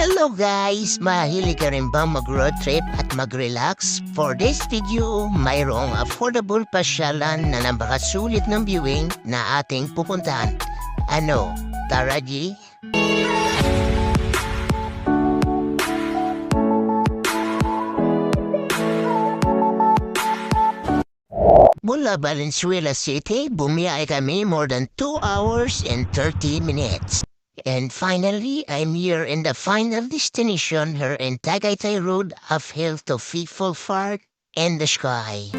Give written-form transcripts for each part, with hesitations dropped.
Hello guys! Mahilig ka rin ba mag-road trip at mag-relax? For this video, mayroong affordable pasyalan na napakasulit ng viewing na ating pupuntahan. Ano? Tara G? Mula Valenzuela City, bumiyay kami more than 2 hours and 30 minutes. And finally, I'm here in the final destination here in Tagaytay Road uphill to People Park in the sky.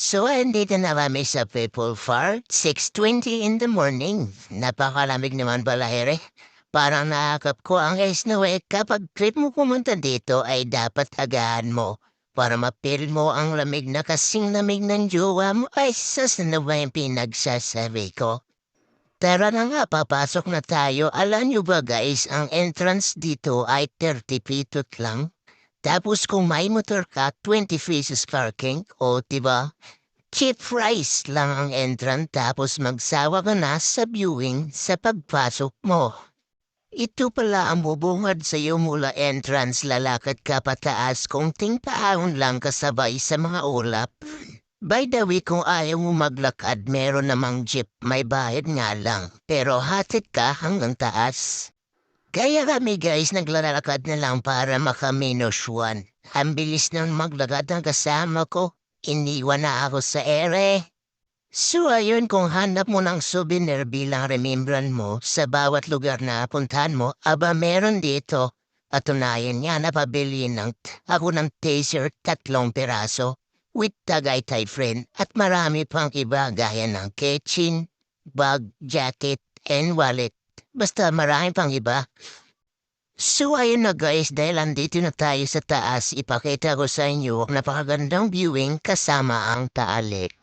So, andito na kami sa People Park, 6:20 in the morning. Napakalamig naman pala, here. Parang nakakap ko ang snow kapag trip mo pumunta dito ay dapat agahan mo para mapil mo ang lamig na kasing lamig ng jowa mo ay sasana ba yung pinagsasabi ko? Tara na nga, papasok na tayo. Alam nyo ba guys, ang entrance dito ay 30 pitot lang. Tapos kung may motor ka, 20 pesos parking, o diba? Cheap price lang ang entrance tapos magsawa ka na sa viewing sa pagpasok mo. Ito pala ang bubungad sa iyo mula entrance, lalakad ka pataas kung tingpaahon lang kasabay sa mga ulap. By the way, kung ayaw mo maglakad, meron namang jeep, may bayad nga lang, pero hatid ka hanggang taas. Kaya kami guys, naglalakad na lang para maka-1. Ang bilis nang maglakad ng kasama ko, iniwan na ako sa ere. So ayun, kung hanap mo ng souvenir bilang remembran mo sa bawat lugar na puntahan mo, aba meron dito. At tunayan niya na pabili ako ng taser 3 piraso with Tagaytay friend at marami pang iba gaya ng keychain, bag, jacket, and wallet. Basta marami pang iba. So ayun na guys, dahil andito na tayo sa taas, ipakita ko sa inyo ang napakagandang viewing kasama ang taalik.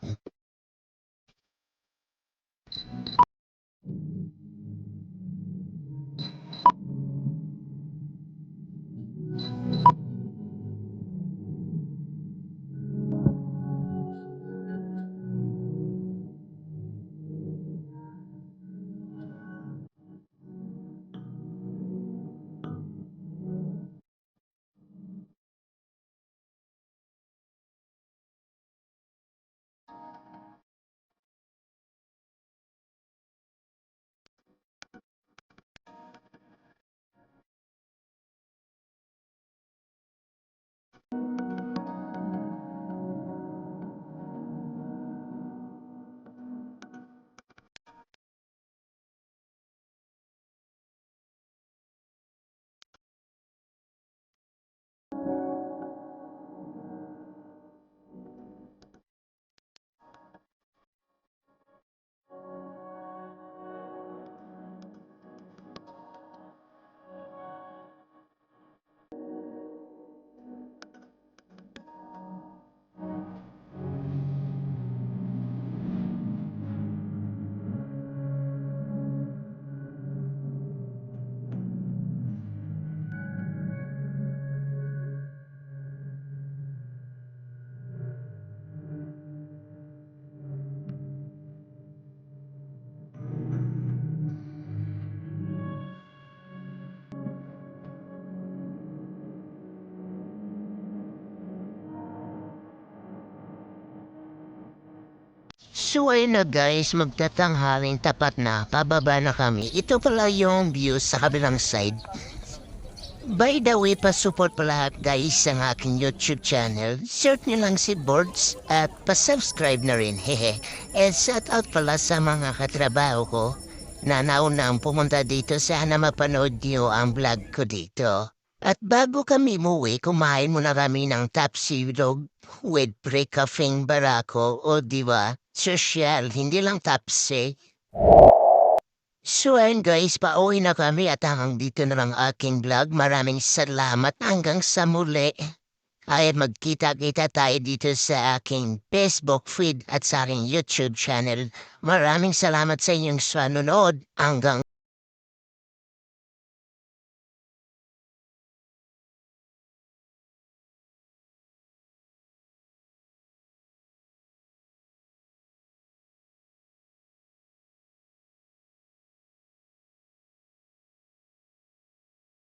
So ayun na guys, magtatanghaling tapat na, pababa na kami. Ito pala yung view sa kabilang side. By the way, pa-support pa lahat guys sa aking YouTube channel. Search nyo lang si Boards at pa-subscribe na rin, hehe. And shout out pala sa mga katrabaho ko na naunang pumunta dito. Sana mapanood nyo ang vlog ko dito. At bago kami umuwi, kumain muna kami ng tapsilog with pre-caffeine barako o diba? Sosyal, hindi lang tapsi. So ayun guys, pauwi na kami at hanggang dito na lang aking vlog. Maraming salamat hanggang sa muli. Ay magkita-kita tayo dito sa aking Facebook feed at sa aking YouTube channel. Maraming salamat sa inyong sununod. Hanggang